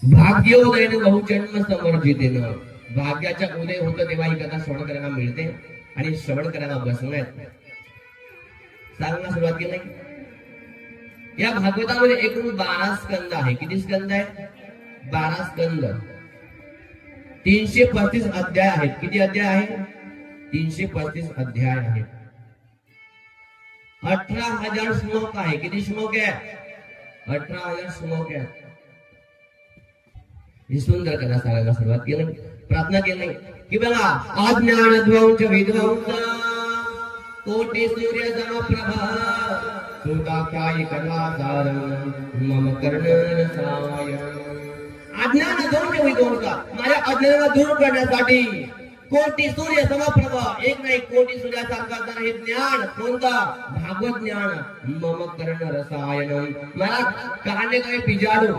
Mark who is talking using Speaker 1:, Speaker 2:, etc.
Speaker 1: भाग्योदयन बहुजन्म समर्जितेन, भाग्याच्या उदय होतं तेव्हा ही कथा श्रवण करायला मिळते आणि श्रवण करायला बसण्यात सांगण्यास सुरुवात केली. या भागवतामध्ये एकूण 12 स्कंद आहे. किती स्कंद आहे? 12 स्कंद. 335 अध्याय आहेत. किती अध्याय आहे? 335 अध्याय आहेत. 18,000 श्लोक आहे. किती श्लोक आहे? 18,000 श्लोक आहे. ही सुंदर कथा सांगायला सुरुवात केली. प्रार्थना केली की बघा, अज्ञानध्वंस विध्वंस कोटी सूर्य समप्रभा सुताक्षाय कलाकार मम कर्णरसाय. अज्ञानध्वंस विध्वंस, माझ्या अज्ञानाला दूर करण्यासाठी कोटी सूर्य समप्रभा, एक नाही कोटी सूर्यासारखा असणारा हे ज्ञान कोणता? भागवत ज्ञान. मम कर्ण रसायन, मला काने काय पिजाडू